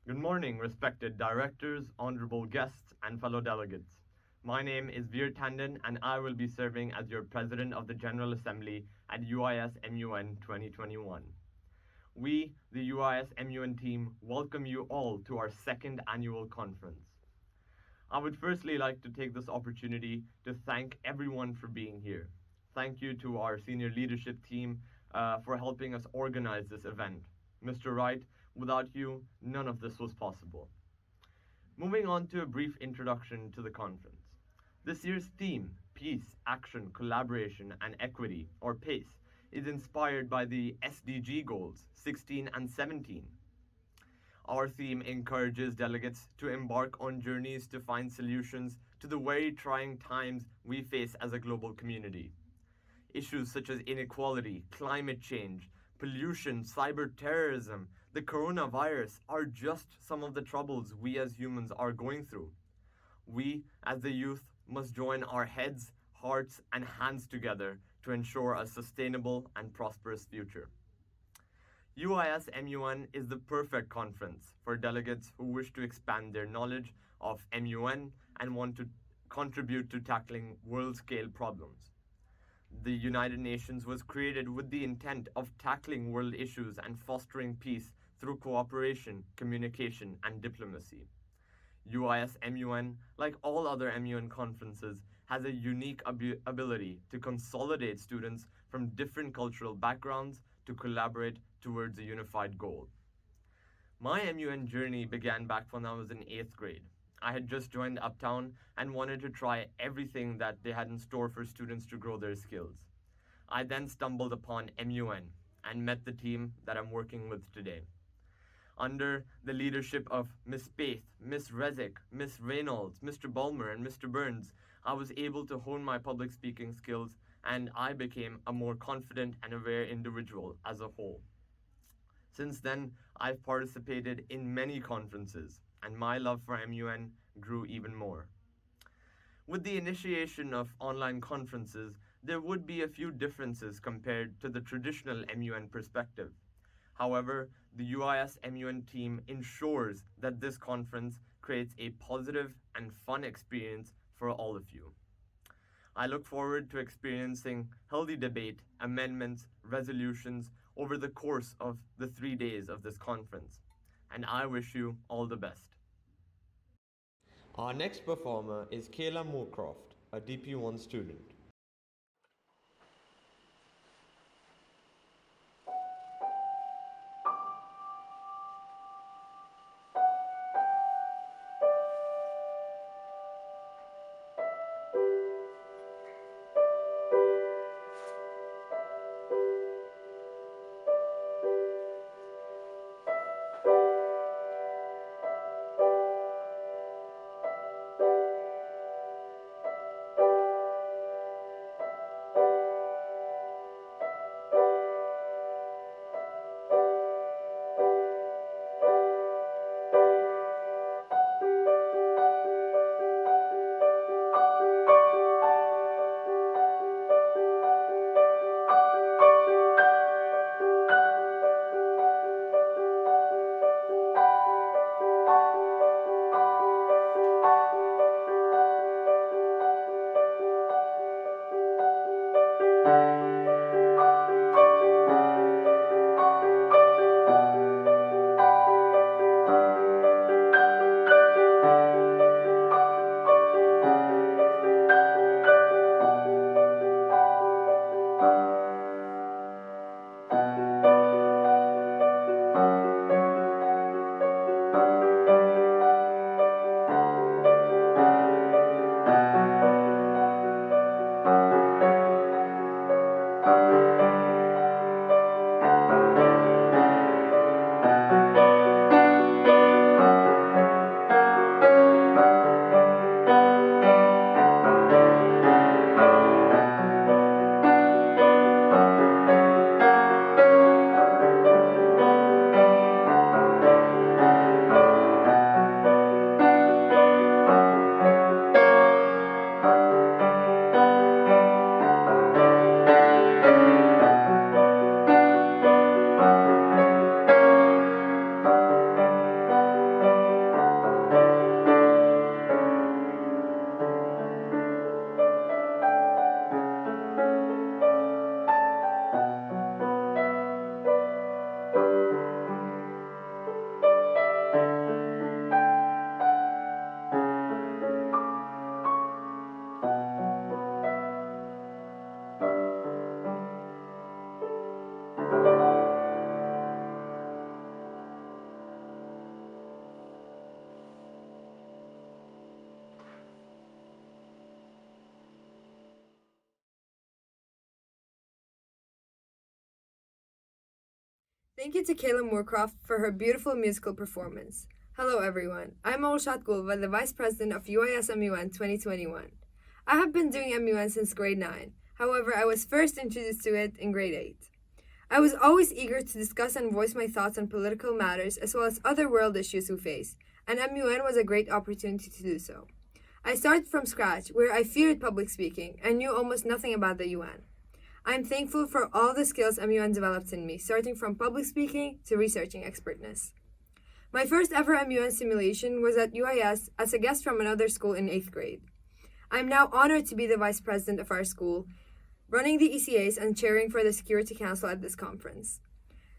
Good morning, respected directors, honorable guests, and fellow delegates. My name is Veer Tandon, and I will be serving as your President of the General Assembly at UISMUN 2021. We, the UISMUN team, welcome you all to our second annual conference. I would firstly like to take this opportunity to thank everyone for being here. Thank you to our senior leadership team for helping us organize this event. Mr. Wright, without you, none of this was possible. Moving on to a brief introduction to the conference. This year's theme, Peace, Action, Collaboration, and Equity, or PACE, is inspired by the SDG goals 16 and 17. Our theme encourages delegates to embark on journeys to find solutions to the very trying times we face as a global community. Issues such as inequality, climate change, pollution, cyber terrorism, the coronavirus are just some of the troubles we as humans are going through. We, as the youth, must join our heads, hearts, and hands together to ensure a sustainable and prosperous future. UISMUN is the perfect conference for delegates who wish to expand their knowledge of MUN and want to contribute to tackling world-scale problems. The United Nations was created with the intent of tackling world issues and fostering peace through cooperation, communication, and diplomacy. UISMUN, like all other MUN conferences, has a unique ability to consolidate students from different cultural backgrounds to collaborate towards a unified goal. My MUN journey began back when I was in 8th grade. I had just joined Uptown and wanted to try everything that they had in store for students to grow their skills. I then stumbled upon MUN and met the team that I'm working with today. Under the leadership of Miss Spaeth, Miss Rezick, Miss Reynolds, Mr. Bulmer, and Mr. Burns, I was able to hone my public speaking skills and I became a more confident and aware individual as a whole. Since then, I've participated in many conferences, and my love for MUN grew even more. With the initiation of online conferences, there would be a few differences compared to the traditional MUN perspective. However, the UIS MUN team ensures that this conference creates a positive and fun experience for all of you. I look forward to experiencing healthy debate, amendments, resolutions over the course of the 3 days of this conference. And I wish you all the best. Our next performer is Kayla Moorcroft, a DP1 student. Thank you to Kayla Moorcroft for her beautiful musical performance. Hello everyone, I'm Olshat Gulva, the Vice President of UISMUN 2021. I have been doing MUN since grade 9, however I was first introduced to it in grade 8. I was always eager to discuss and voice my thoughts on political matters as well as other world issues we face, and MUN was a great opportunity to do so. I started from scratch, where I feared public speaking and knew almost nothing about the UN. I am thankful for all the skills MUN developed in me, starting from public speaking to researching expertness. My first ever MUN simulation was at UIS as a guest from another school in 8th grade. I am now honored to be the vice president of our school, running the ECAs and chairing for the Security Council at this conference.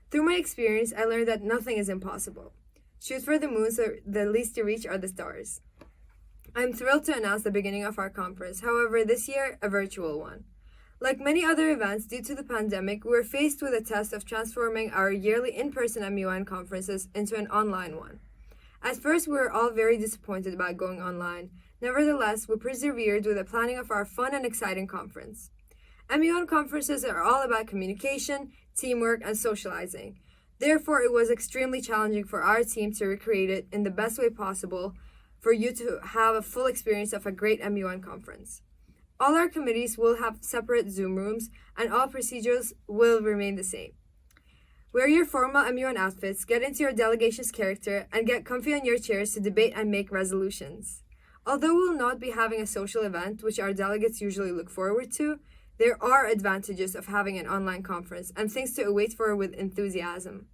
Through my experience, I learned that nothing is impossible. Shoot for the moon so the least to reach are the stars. I am thrilled to announce the beginning of our conference, however, this year, a virtual one. Like many other events, due to the pandemic, we were faced with a test of transforming our yearly in-person MUN conferences into an online one. At first, we were all very disappointed about going online. Nevertheless, we persevered with the planning of our fun and exciting conference. MUN conferences are all about communication, teamwork, and socializing. Therefore, it was extremely challenging for our team to recreate it in the best way possible for you to have a full experience of a great MUN conference. All our committees will have separate Zoom rooms, and all procedures will remain the same. Wear your formal MUN outfits, get into your delegation's character, and get comfy on your chairs to debate and make resolutions. Although we will not be having a social event, which our delegates usually look forward to, there are advantages of having an online conference and things to await for with enthusiasm.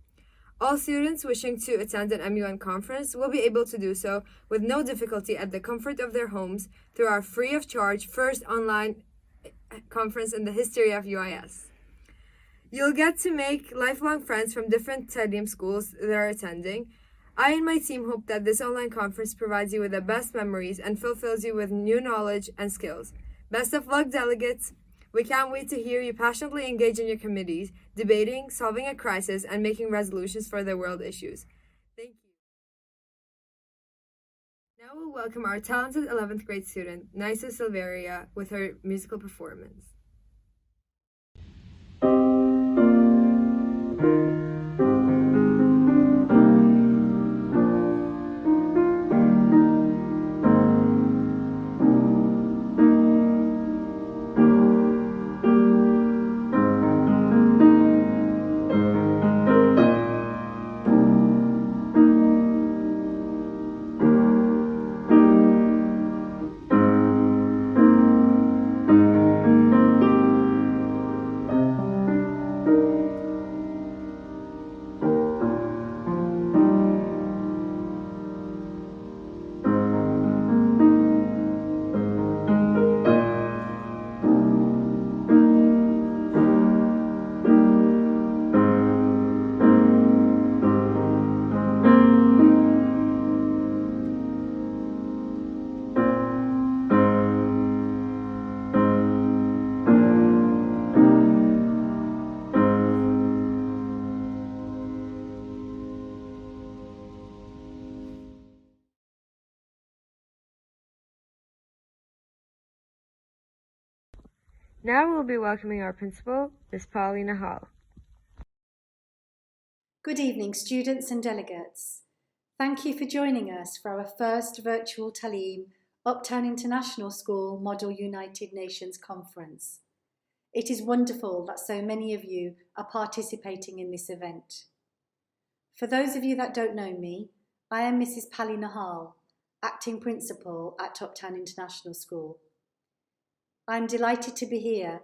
All students wishing to attend an MUN conference will be able to do so with no difficulty at the comfort of their homes through our free of charge first online conference in the history of UIS. You'll get to make lifelong friends from different Taaleem schools that are attending. I and my team hope that this online conference provides you with the best memories and fulfills you with new knowledge and skills. Best of luck, delegates! We can't wait to hear you passionately engage in your committees, debating, solving a crisis, and making resolutions for the world issues. Thank you. Now we'll welcome our talented 11th grade student, Nisa Silveria, with her musical performance. Now we'll be welcoming our principal, Ms. Pali Nahal. Good evening, students and delegates. Thank you for joining us for our first virtual Taaleem Uptown International School Model United Nations Conference. It is wonderful that so many of you are participating in this event. For those of you that don't know me, I am Mrs. Pali Nahal, Acting Principal at Uptown International School. I am delighted to be here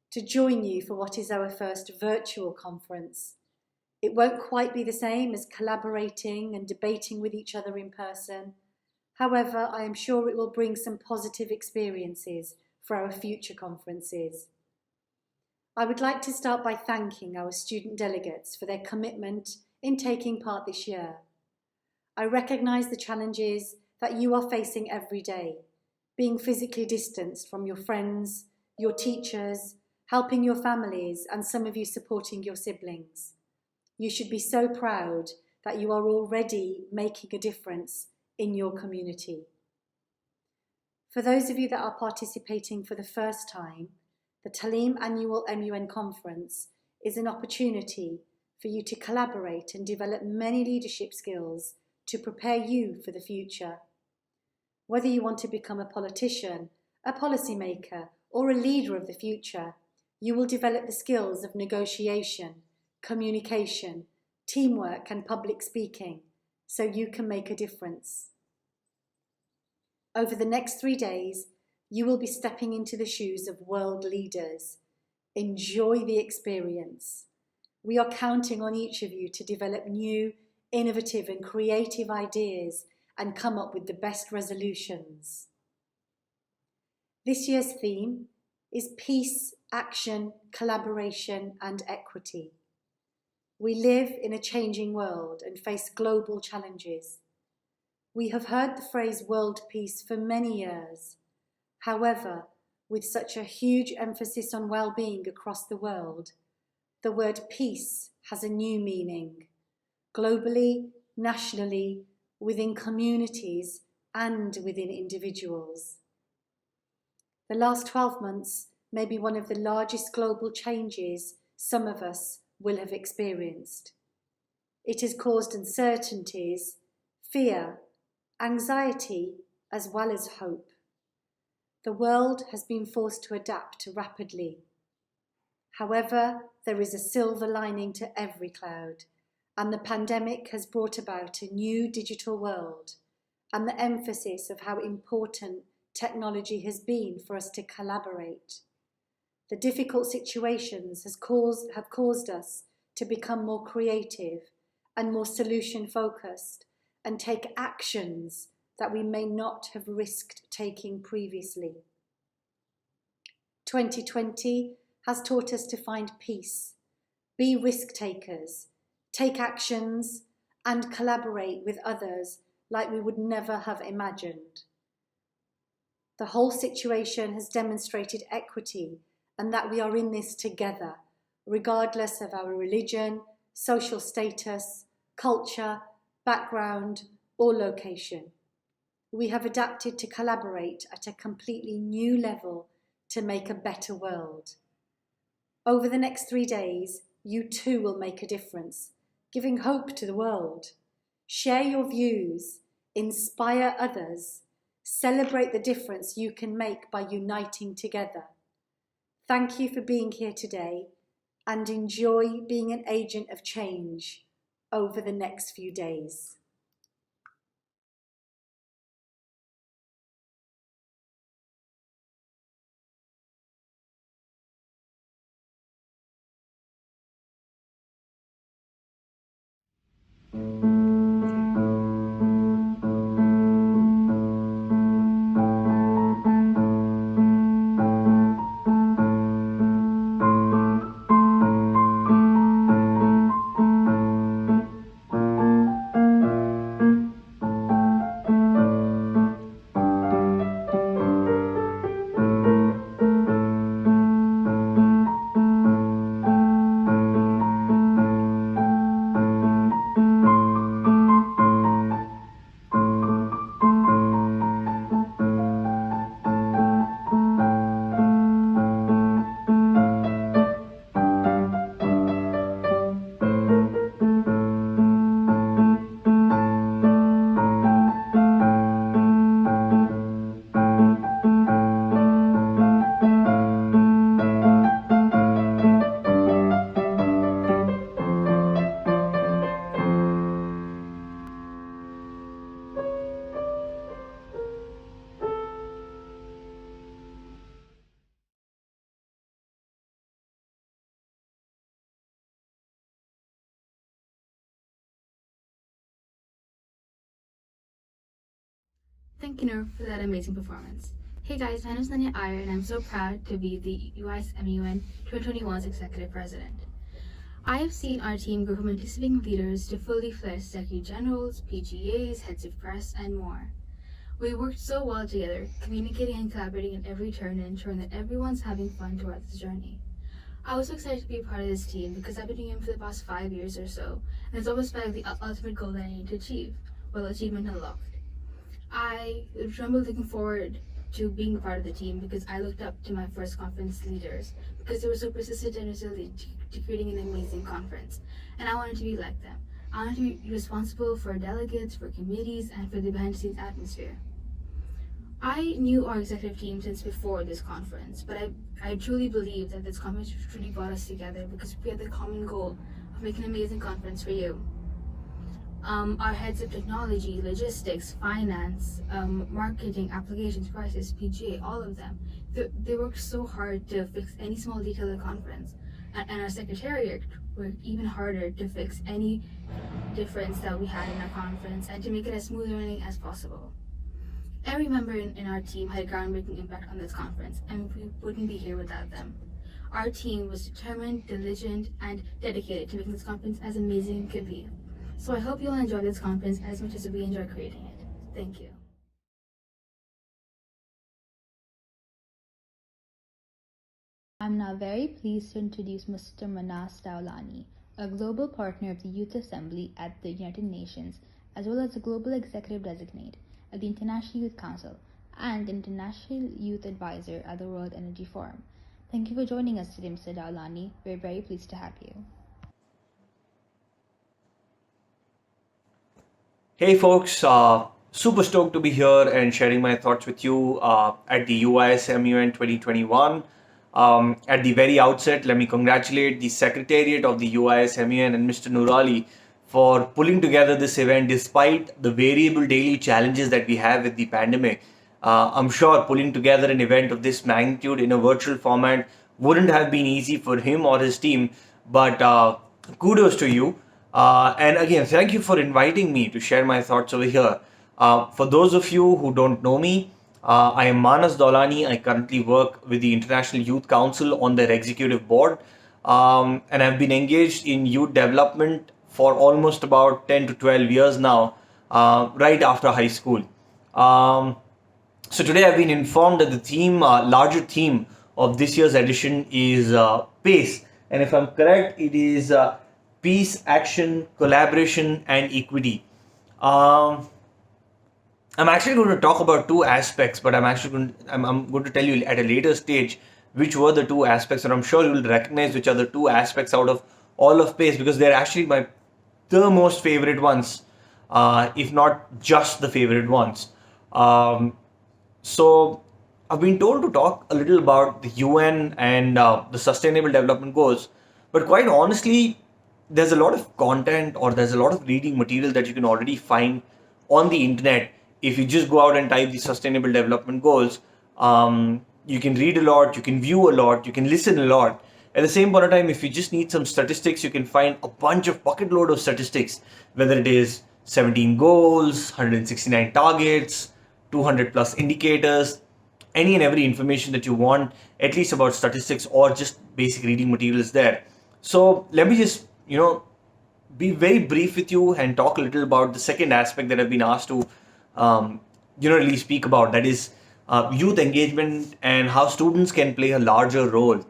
to join you for what is our first virtual conference. It won't quite be the same as collaborating and debating with each other in person. However, I am sure it will bring some positive experiences for our future conferences. I would like to start by thanking our student delegates for their commitment in taking part this year. I recognise the challenges that you are facing every day, being physically distanced from your friends, your teachers, helping your families, and some of you supporting your siblings. You should be so proud that you are already making a difference in your community. For those of you that are participating for the first time, the Taaleem Annual MUN Conference is an opportunity for you to collaborate and develop many leadership skills to prepare you for the future. Whether you want to become a politician, a policymaker, or a leader of the future, you will develop the skills of negotiation, communication, teamwork, and public speaking, so you can make a difference. Over the next 3 days, you will be stepping into the shoes of world leaders. Enjoy the experience. We are counting on each of you to develop new, innovative, and creative ideas and come up with the best resolutions. This year's theme is peace, action, collaboration, and equity. We live in a changing world and face global challenges. We have heard the phrase world peace for many years. However, with such a huge emphasis on well-being across the world, the word peace has a new meaning, globally, nationally, within communities, and within individuals. The last 12 months may be one of the largest global changes some of us will have experienced. It has caused uncertainties, fear, anxiety, as well as hope. The world has been forced to adapt rapidly. However, there is a silver lining to every cloud, and the pandemic has brought about a new digital world and the emphasis of how important technology has been for us to collaborate. The difficult situations have caused us to become more creative and more solution-focused and take actions that we may not have risked taking previously. 2020 has taught us to find peace, be risk takers, take actions, and collaborate with others like we would never have imagined. The whole situation has demonstrated equity and that we are in this together, regardless of our religion, social status, culture, background, or location. We have adapted to collaborate at a completely new level to make a better world. Over the next 3 days, you too will make a difference, giving hope to the world. Share your views, inspire others, celebrate the difference you can make by uniting together. Thank you for being here today and enjoy being an agent of change over the next few days. Thank you, Noor, for that amazing performance. Hey guys, my name is Nanya Iyer, and I'm so proud to be the UISMUN'2021's Executive President. I have seen our team grow from anticipating leaders to fully fledged Secretary Generals, PGAs, heads of press, and more. We worked so well together, communicating and collaborating at every turn and ensuring that everyone's having fun throughout this journey. I was so excited to be a part of this team because I've been doing it for the past 5 years or so, and it's always felt like the ultimate goal that I need to achieve. Well, achievement unlocked. I remember looking forward to being part of the team because I looked up to my first conference leaders because they were so persistent and resilient to creating an amazing conference. and I wanted to be like them. I wanted to be responsible for delegates, for committees, and for the behind-the-scenes atmosphere. I knew our executive team since before this conference, but I truly believe that this conference truly brought us together because we had the common goal of making an amazing conference for you. Our heads of technology, logistics, finance, marketing, applications, prices, PGA, all of them, they worked so hard to fix any small detail of the conference. And our secretariat worked even harder to fix any difference that we had in our conference and to make it as smooth running as possible. Every member in our team had a groundbreaking impact on this conference, and we wouldn't be here without them. Our team was determined, diligent, and dedicated to making this conference as amazing as it could be. So I hope you'll enjoy this conference as much as we enjoy creating it. Thank you. I'm now very pleased to introduce Mr. Dowlani, a global partner of the Youth Assembly at the United Nations, as well as a global executive designate at the International Youth Council and International Youth Advisor at the World Energy Forum. Thank you for joining us today, Mr. Dowlani. We're very pleased to have you. Hey folks, super stoked to be here and sharing my thoughts with you at the UISMUN 2021. At the very outset, let me congratulate the Secretariat of the UISMUN and Mr. Nurali for pulling together this event despite the variable daily challenges that we have with the pandemic. I'm sure pulling together an event of this magnitude in a virtual format wouldn't have been easy for him or his team, but kudos to you. And again, thank you for inviting me to share my thoughts over here. For those of you who don't know me, I am Manas Dowlani. I currently work with the International Youth Council on their executive board, and I've been engaged in youth development for almost about 10 to 12 years now, right after high school. So today I've been informed that the theme, larger theme of this year's edition is PACE. And if I'm correct, it is peace, action, collaboration, and equity. I'm actually going to talk about two aspects, but I'm going to tell you at a later stage which were the two aspects, and I'm sure you will recognize which are the two aspects out of all of PACE because they're actually the most favorite ones, if not just the favorite ones. So I've been told to talk a little about the UN and the Sustainable Development Goals, but quite honestly, there's a lot of content or there's a lot of reading material that you can already find on the internet. If you just go out and type the Sustainable Development Goals, you can read a lot, you can view a lot, you can listen a lot. At the same point of time, if you just need some statistics, you can find a bucket load of statistics, whether it is 17 goals, 169 targets, 200 plus indicators, any and every information that you want, at least about statistics or just basic reading material is there. So let me just, be very brief with you and talk a little about the second aspect that I've been asked to, really speak about. That is youth engagement and how students can play a larger role.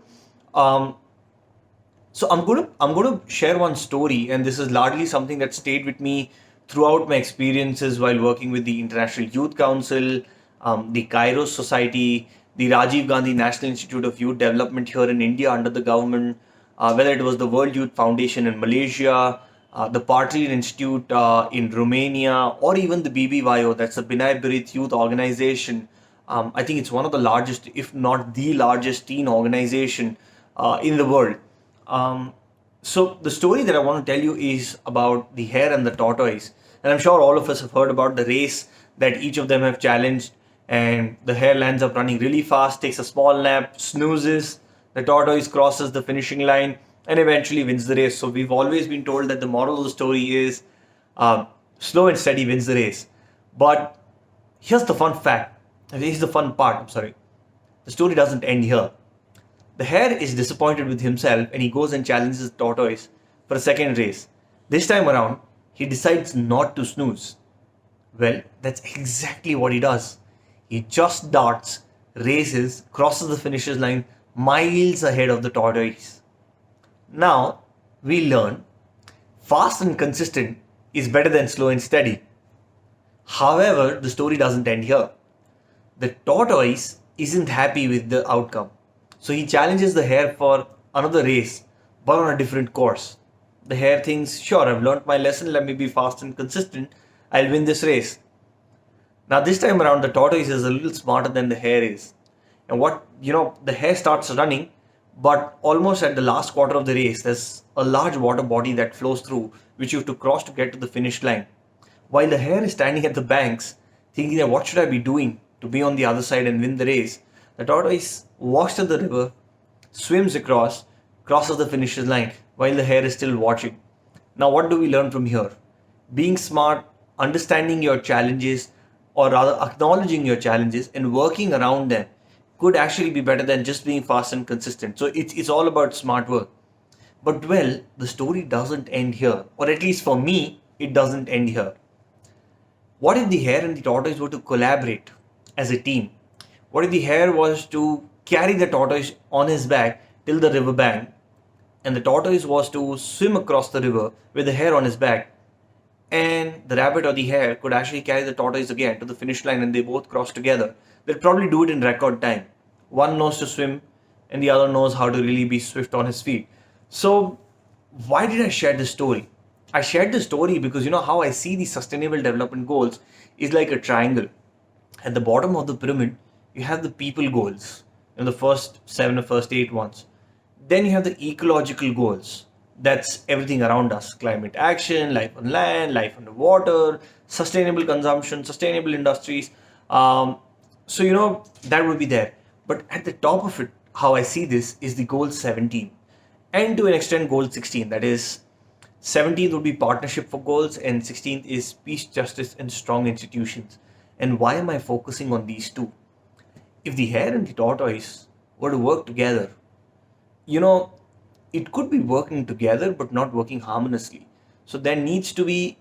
So I'm going to share one story, and this is largely something that stayed with me throughout my experiences while working with the International Youth Council, the Kairos Society, the Rajiv Gandhi National Institute of Youth Development here in India under the government, whether it was the World Youth Foundation in Malaysia, the Partly Institute in Romania, or even the BBYO, that's the Binay Birith Youth Organization. I think it's one of the largest, if not the largest teen organization in the world. So the story that I want to tell you is about the hare and the tortoise. And I'm sure all of us have heard about the race that each of them have challenged. And the hare lands up running really fast, takes a small nap, snoozes. The tortoise crosses the finishing line and eventually wins the race. So we've always been told that the moral of the story is slow and steady wins the race. But here's the fun fact. Here's the fun part. I'm sorry. The story doesn't end here. The hare is disappointed with himself and he goes and challenges the tortoise for a second race. This time around, he decides not to snooze. Well, that's exactly what he does. He just darts, races, crosses the finisher's line miles ahead of the tortoise. Now, we learn fast and consistent is better than slow and steady. However, the story doesn't end here. The tortoise isn't happy with the outcome. So he challenges the hare for another race, but on a different course. The hare thinks, sure, I've learnt my lesson, let me be fast and consistent, I'll win this race. Now this time around, the tortoise is a little smarter than the hare is. And the hare starts running, but almost at the last quarter of the race, there's a large water body that flows through, which you have to cross to get to the finish line. While the hare is standing at the banks, thinking that what should I be doing to be on the other side and win the race, the tortoise walks to the river, swims across, crosses the finish line, while the hare is still watching. Now what do we learn from here? Being smart, understanding your challenges, or rather acknowledging your challenges and working around them could actually be better than just being fast and consistent. So it's all about smart work. But well, the story doesn't end here, or at least for me, it doesn't end here. What if the hare and the tortoise were to collaborate as a team? What if the hare was to carry the tortoise on his back till the river bank, and the tortoise was to swim across the river with the hare on his back, and the rabbit or the hare could actually carry the tortoise again to the finish line and they both cross together? They'll probably do it in record time. One knows to swim and the other knows how to really be swift on his feet. So why did I share this story? I shared this story because how I see the sustainable development goals is like a triangle. At the bottom of the pyramid, you have the people goals, the first 7 or first 8 ones. Then you have the ecological goals. That's everything around us: climate action, life on land, life underwater, sustainable consumption, sustainable industries. That would be there. But at the top of it, how I see this is the goal 17, and to an extent goal 16. That is, 17th would be partnership for goals, and 16th is peace, justice, and strong institutions. And why am I focusing on these two? If the hare and the tortoise were to work together, it could be working together but not working harmoniously. So there needs to be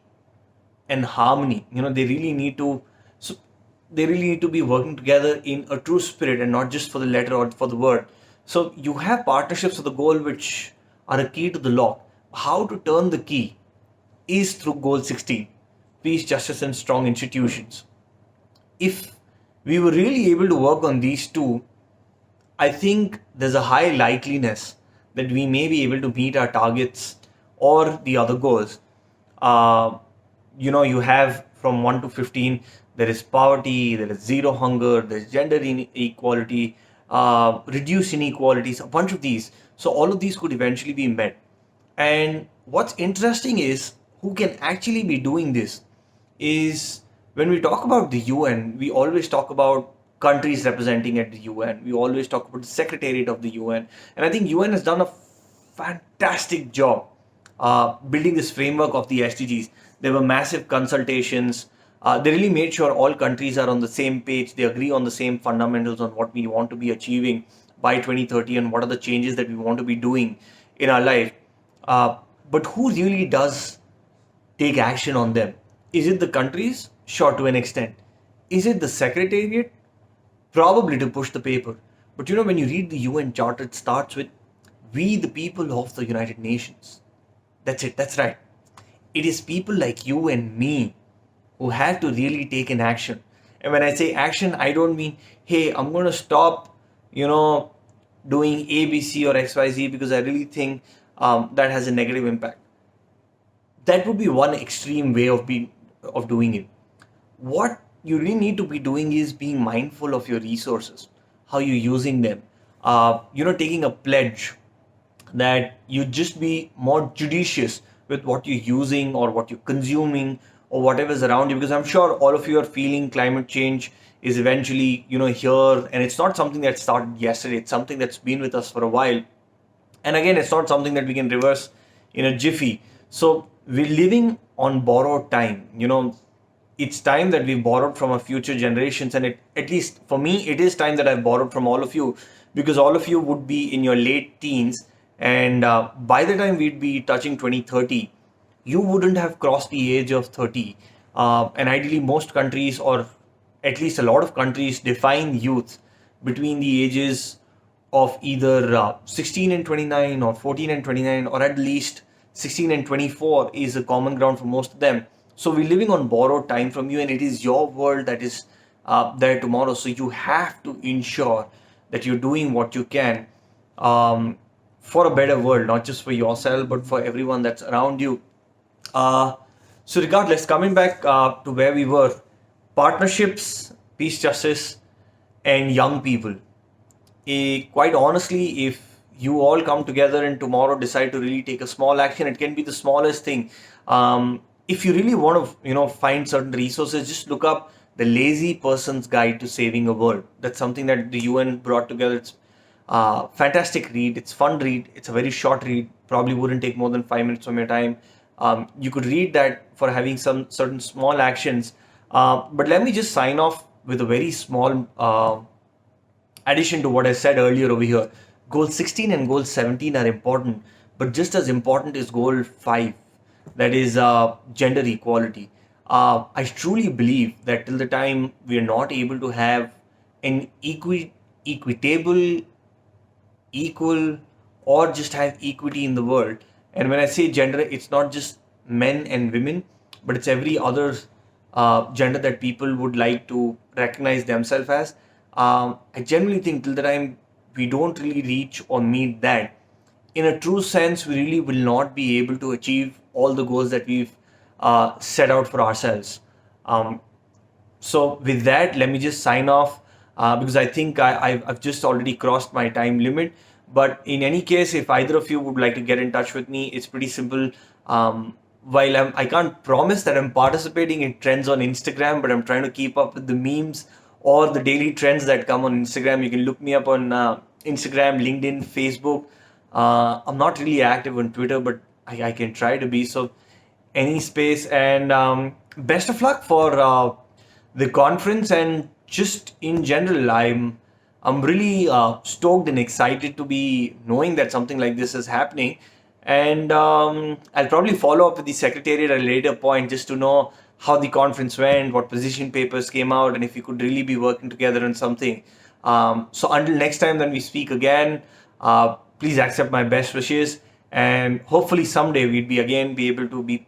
an harmony. They really need to be working together in a true spirit and not just for the letter or for the word. So you have partnerships for the goal, which are a key to the lock. How to turn the key is through goal 16, peace, justice, and strong institutions. If we were really able to work on these two, I think there's a high likeliness that we may be able to meet our targets or the other goals. You have from 1 to 15, there is poverty, there is zero hunger, there's gender inequality, reduce inequalities, a bunch of these. So all of these could eventually be met. And what's interesting is who can actually be doing this is, when we talk about the UN, we always talk about countries representing at the UN. We always talk about the Secretariat of the UN. And I think UN has done a fantastic job building this framework of the SDGs. There were massive consultations. They really made sure all countries are on the same page. They agree on the same fundamentals on what we want to be achieving by 2030 and what are the changes that we want to be doing in our life. But who really does take action on them? Is it the countries? Sure, to an extent. Is it the Secretariat? Probably, to push the paper. But when you read the UN Charter, it starts with, we the people of the United Nations. That's it, that's right. It is people like you and me who have to really take an action. And when I say action, I don't mean, hey, I'm going to stop, doing A, B, C or X, Y, Z because I really think that has a negative impact. That would be one extreme way of doing it. What you really need to be doing is being mindful of your resources, how you're using them. Taking a pledge that you just be more judicious with what you're using or what you're consuming or whatever's around you, because I'm sure all of you are feeling climate change is eventually, here, and it's not something that started yesterday. It's something that's been with us for a while. And again, it's not something that we can reverse in a jiffy. So we're living on borrowed time. It's time that we borrowed from our future generations. And at least for me, it is time that I've borrowed from all of you, because all of you would be in your late teens. And by the time we'd be touching 2030, you wouldn't have crossed the age of 30. And ideally, most countries, or at least a lot of countries, define youth between the ages of either 16 and 29 or 14 and 29, or at least 16 and 24 is a common ground for most of them. So we're living on borrowed time from you, and it is your world that is there tomorrow. So you have to ensure that you're doing what you can for a better world, not just for yourself, but for everyone that's around you. Uh, so, regardless, coming back to where we were, partnerships, peace, justice, and young people. Quite honestly, if you all come together and tomorrow decide to really take a small action, it can be the smallest thing. If you really want to, find certain resources, just look up the Lazy Person's Guide to Saving a World. That's something that the UN brought together. It's fantastic read. It's fun read. It's a very short read. Probably wouldn't take more than 5 minutes from your time. You could read that for having some certain small actions. But let me just sign off with a very small addition to what I said earlier over here. Goal 16 and goal 17 are important, but just as important is goal 5, that is gender equality. I truly believe that till the time we are not able to have an equitable, equal, or just have equity in the world, and when I say gender, it's not just men and women, but it's every other gender that people would like to recognize themselves as. I generally think till the time we don't really reach or meet that, in a true sense, we really will not be able to achieve all the goals that we've set out for ourselves. Um, so with that, let me just sign off because I think I've just already crossed my time limit. But in any case, if either of you would like to get in touch with me, it's pretty simple. While I can't promise that I'm participating in trends on Instagram, but I'm trying to keep up with the memes or the daily trends that come on Instagram. You can look me up on Instagram, LinkedIn, Facebook. I'm not really active on Twitter, but I can try to be. So any space, and best of luck for the conference, and just in general, I'm really stoked and excited to be knowing that something like this is happening. And I'll probably follow up with the secretariat at a later point just to know how the conference went, what position papers came out, and if we could really be working together on something. So until next time, when we speak again, please accept my best wishes, and hopefully someday we'd be again be able to be.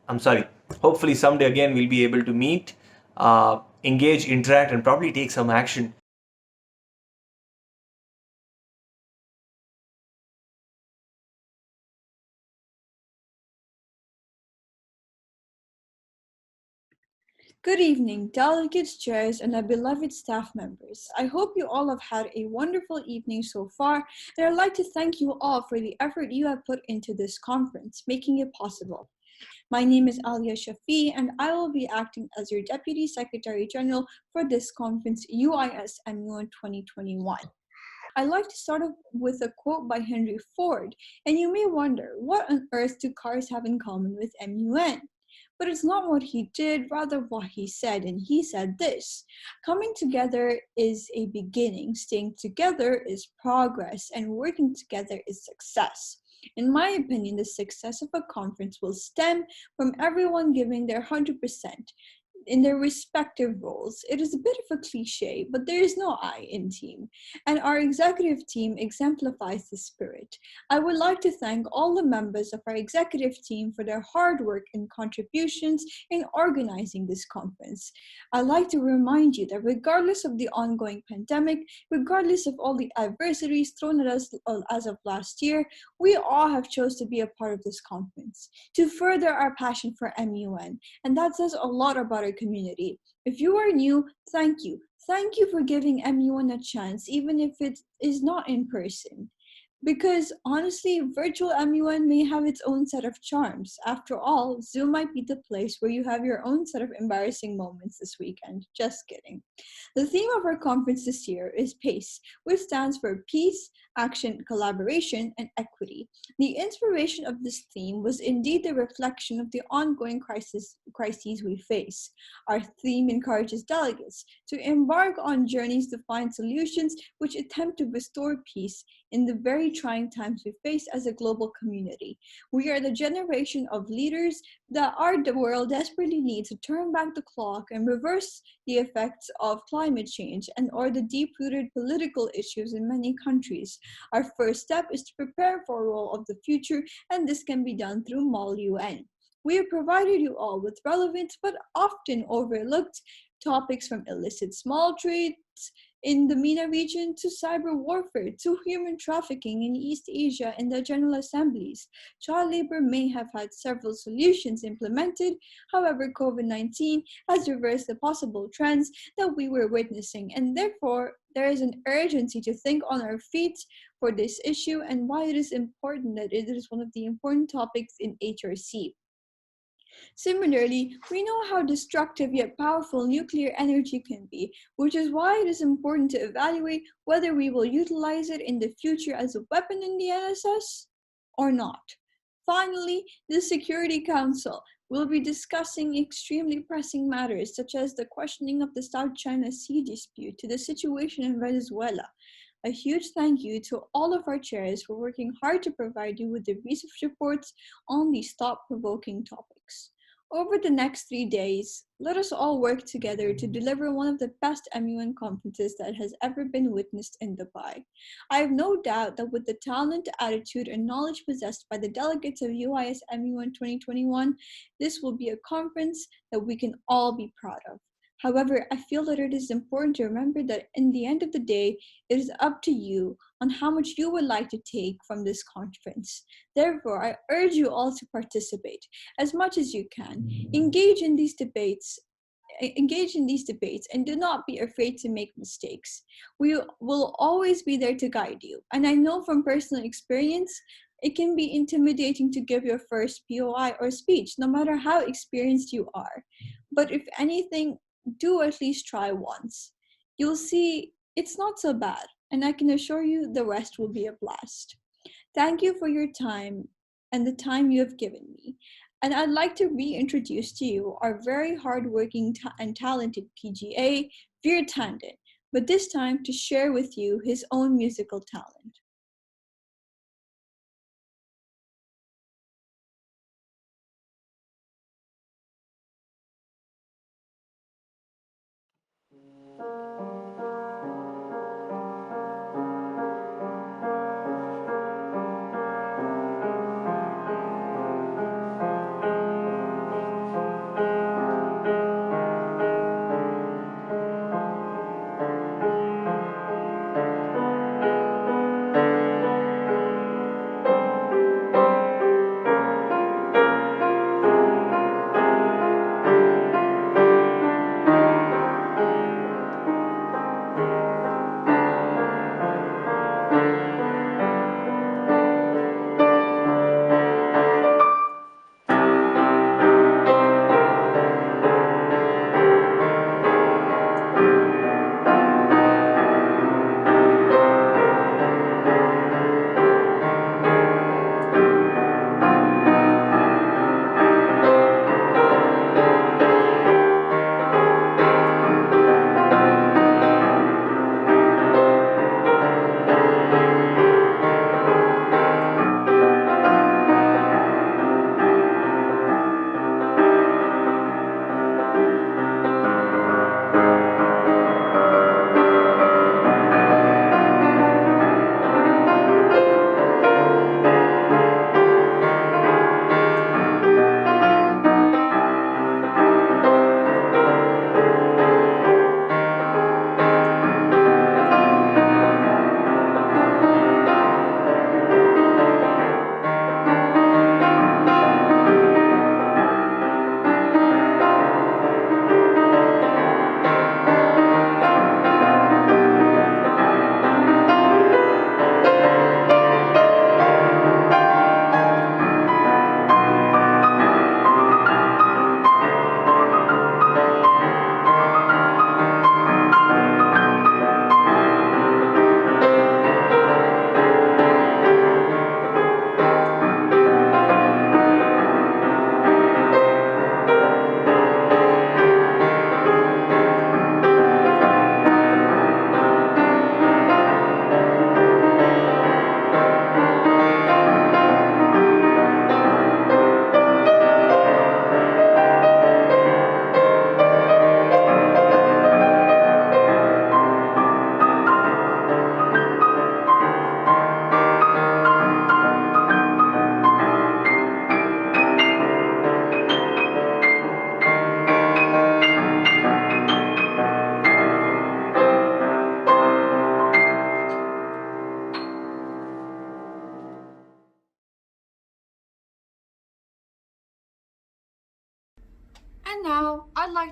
I'm sorry. Hopefully someday again we'll be able to meet, engage, interact, and probably take some action. Good evening, delegates, chairs, and our beloved staff members. I hope you all have had a wonderful evening so far, and I'd like to thank you all for the effort you have put into this conference, making it possible. My name is Alia Shafi, and I will be acting as your Deputy Secretary General for this conference, UISMUN 2021. I'd like to start off with a quote by Henry Ford, and you may wonder, what on earth do cars have in common with MUN? But it's not what he did, rather what he said, and he said this: coming together is a beginning, staying together is progress, and working together is success. In my opinion, the success of a conference will stem from everyone giving their 100% in their respective roles. It is a bit of a cliche, but there is no I in team, and our executive team exemplifies this spirit. I would like to thank all the members of our executive team for their hard work and contributions in organizing this conference. I'd like to remind you that regardless of the ongoing pandemic, regardless of all the adversities thrown at us as of last year, we all have chose to be a part of this conference to further our passion for MUN, and that says a lot about our community. If you are new, thank you. Thank you for giving MUN a chance, even if it is not in person. Because honestly, virtual MUN may have its own set of charms. After all, Zoom might be the place where you have your own set of embarrassing moments this weekend. Just kidding. The theme of our conference this year is PACE, which stands for Peace, Action, Collaboration, and Equity. The inspiration of this theme was indeed the reflection of the ongoing crises we face. Our theme encourages delegates to embark on journeys to find solutions which attempt to restore peace in the very trying times we face as a global community. We are the generation of leaders that our world desperately needs to turn back the clock and reverse the effects of climate change and or the deep-rooted political issues in many countries. Our first step is to prepare for a role of the future, and this can be done through MUN. We have provided you all with relevant but often overlooked topics from illicit small trades, in the MENA region to cyber warfare to human trafficking in East Asia and the General Assemblies. Child labor may have had several solutions implemented, however, COVID 19 has reversed the possible trends that we were witnessing, and therefore, there is an urgency to think on our feet for this issue and why it is important that it is one of the important topics in HRC. Similarly, we know how destructive yet powerful nuclear energy can be, which is why it is important to evaluate whether we will utilize it in the future as a weapon in the NSS or not. Finally, the Security Council will be discussing extremely pressing matters such as the questioning of the South China Sea dispute to the situation in Venezuela. A huge thank you to all of our chairs for working hard to provide you with the research reports on these thought-provoking topics. Over the next 3 days, let us all work together to deliver one of the best MUN conferences that has ever been witnessed in Dubai. I have no doubt that with the talent, attitude, and knowledge possessed by the delegates of UISMUN 2021, this will be a conference that we can all be proud of. However, I feel that it is important to remember that in the end of the day, it is up to you on how much you would like to take from this conference. Therefore, I urge you all to participate as much as you can. Engage in these debates and do not be afraid to make mistakes. We will always be there to guide you. And I know from personal experience, it can be intimidating to give your first POI or speech, no matter how experienced you are. But if anything, do at least try once. You'll see it's not so bad, and I can assure you the rest will be a blast. Thank you for your time and the time you have given me. And I'd like to reintroduce to you our very hardworking and talented PGA, Veer Tandon, but this time to share with you his own musical talent.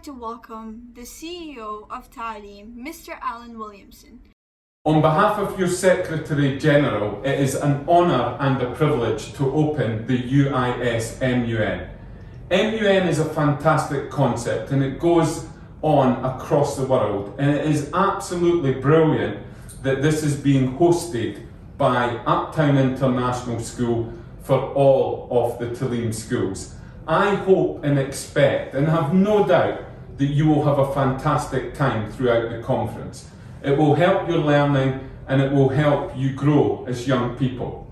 like to welcome the CEO of Taaleem, Mr. Alan Williamson. On behalf of your Secretary General, it is an honour and a privilege to open the UISMUN. MUN is a fantastic concept and it goes on across the world, and it is absolutely brilliant that this is being hosted by Uptown International School for all of the Taaleem schools. I hope and expect and have no doubt that you will have a fantastic time throughout the conference. It will help your learning and it will help you grow as young people.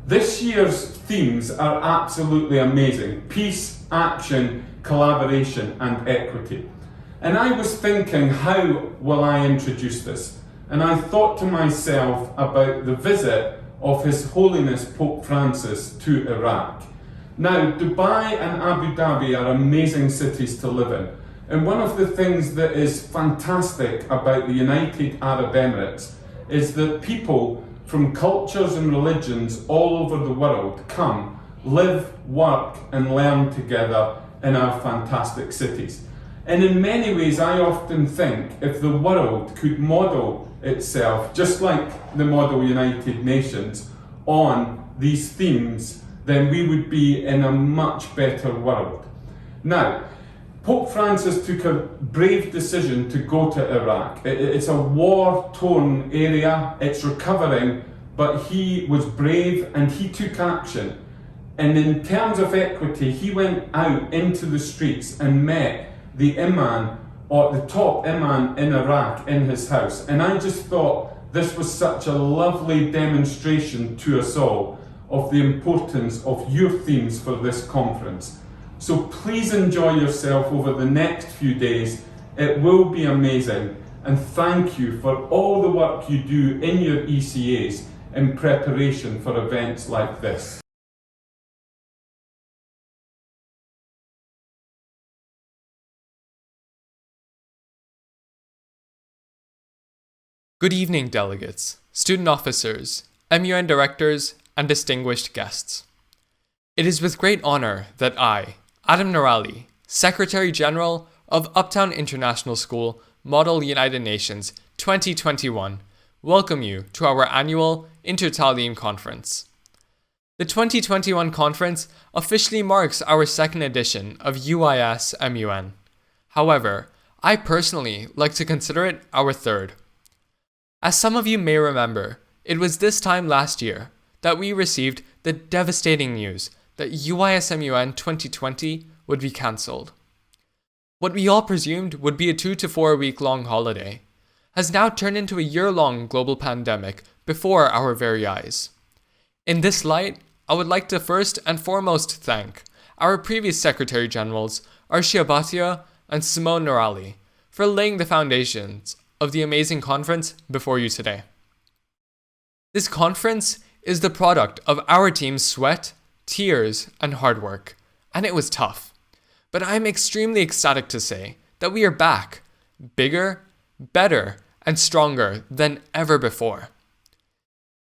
This year's themes are absolutely amazing: peace, action, collaboration and equity. And I was thinking, how will I introduce this? And I thought to myself about the visit of His Holiness Pope Francis to Iraq. Now, Dubai and Abu Dhabi are amazing cities to live in. And one of the things that is fantastic about the United Arab Emirates is that people from cultures and religions all over the world come, live, work and learn together in our fantastic cities. And in many ways, I often think if the world could model itself, just like the model United Nations, on these themes, then we would be in a much better world. Now, Pope Francis took a brave decision to go to Iraq. It's a war-torn area, it's recovering, but he was brave and he took action. And in terms of equity, he went out into the streets and met the Imam, or the top Imam in Iraq, in his house. And I just thought this was such a lovely demonstration to us all of the importance of your themes for this conference. So please enjoy yourself over the next few days. It will be amazing. And thank you for all the work you do in your ECAs in preparation for events like this. Good evening, delegates, student officers, MUN directors, and distinguished guests. It is with great honor that I, Adam Nahal, Secretary General of Uptown International School, Model United Nations 2021, welcome you to our annual Inter-Taaleem Conference. The 2021 conference officially marks our second edition of UISMUN. However, I personally like to consider it our third. As some of you may remember, it was this time last year that we received the devastating news that UISMUN 2020 would be cancelled. What we all presumed would be a 2 to 4 week long holiday has now turned into a year-long global pandemic before our very eyes. In this light, I would like to first and foremost thank our previous Secretary Generals, Arshia Bhatia and Simone Nahal, for laying the foundations of the amazing conference before you today. This conference is the product of our team's sweat, tears, and hard work, and it was tough. But I'm extremely ecstatic to say that we are back, bigger, better, and stronger than ever before.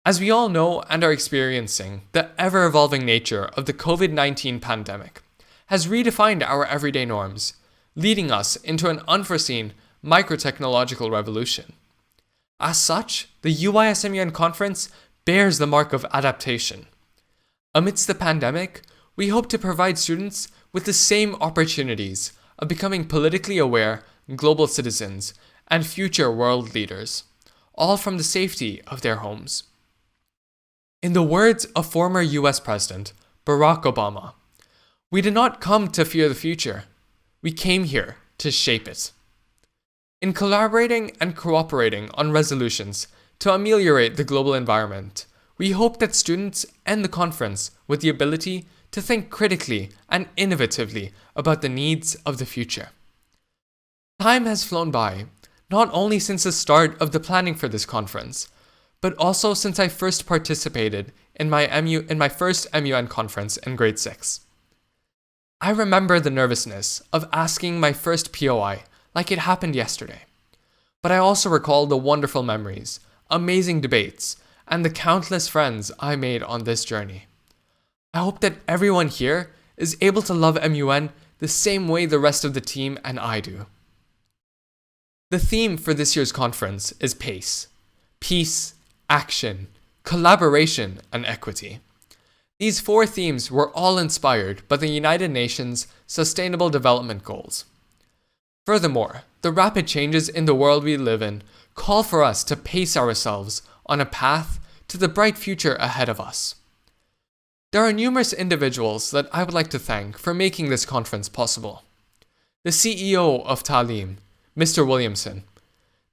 As we all know and are experiencing, the ever-evolving nature of the COVID-19 pandemic has redefined our everyday norms, leading us into an unforeseen microtechnological revolution. As such, the UISMUN conference bears the mark of adaptation. Amidst the pandemic, we hope to provide students with the same opportunities of becoming politically aware global citizens and future world leaders, all from the safety of their homes. In the words of former US President Barack Obama, "We did not come to fear the future. We came here to shape it." In collaborating and cooperating on resolutions to ameliorate the global environment, we hope that students end the conference with the ability to think critically and innovatively about the needs of the future. Time has flown by, not only since the start of the planning for this conference, but also since I first participated in my first MUN conference in grade 6. I remember the nervousness of asking my first POI like it happened yesterday. But I also recall the wonderful memories, amazing debates, and the countless friends I made on this journey. I hope that everyone here is able to love MUN the same way the rest of the team and I do. The theme for this year's conference is PACE: peace, action, collaboration, and equity. These 4 themes were all inspired by the United Nations Sustainable Development Goals. Furthermore, the rapid changes in the world we live in call for us to pace ourselves on a path to the bright future ahead of us. There are numerous individuals that I would like to thank for making this conference possible. The CEO of Taaleem, Mr. Williamson,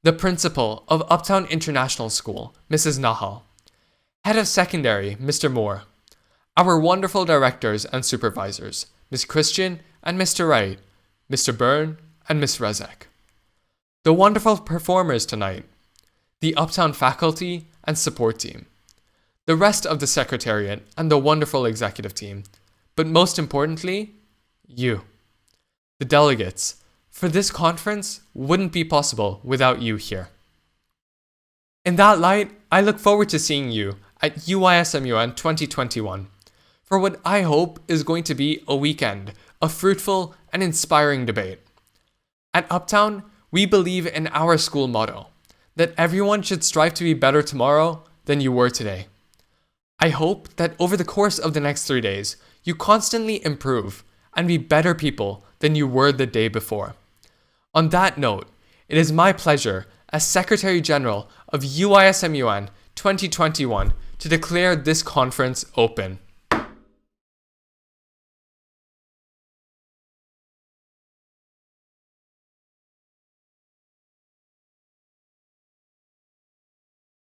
the principal of Uptown International School, Mrs. Nahal, head of secondary, Mr. Moore, our wonderful directors and supervisors, Ms. Christian and Mr. Wright, Mr. Byrne and Ms. Rezek. The wonderful performers tonight, the Uptown faculty and support team, the rest of the secretariat and the wonderful executive team, but most importantly, you, the delegates. For this conference wouldn't be possible without you here. In that light, I look forward to seeing you at UISMUN 2021 for what I hope is going to be a weekend of fruitful and inspiring debate. At Uptown, we believe in our school motto that everyone should strive to be better tomorrow than you were today. I hope that over the course of the next 3 days, you constantly improve and be better people than you were the day before. On that note, it is my pleasure as Secretary General of UISMUN 2021 to declare this conference open.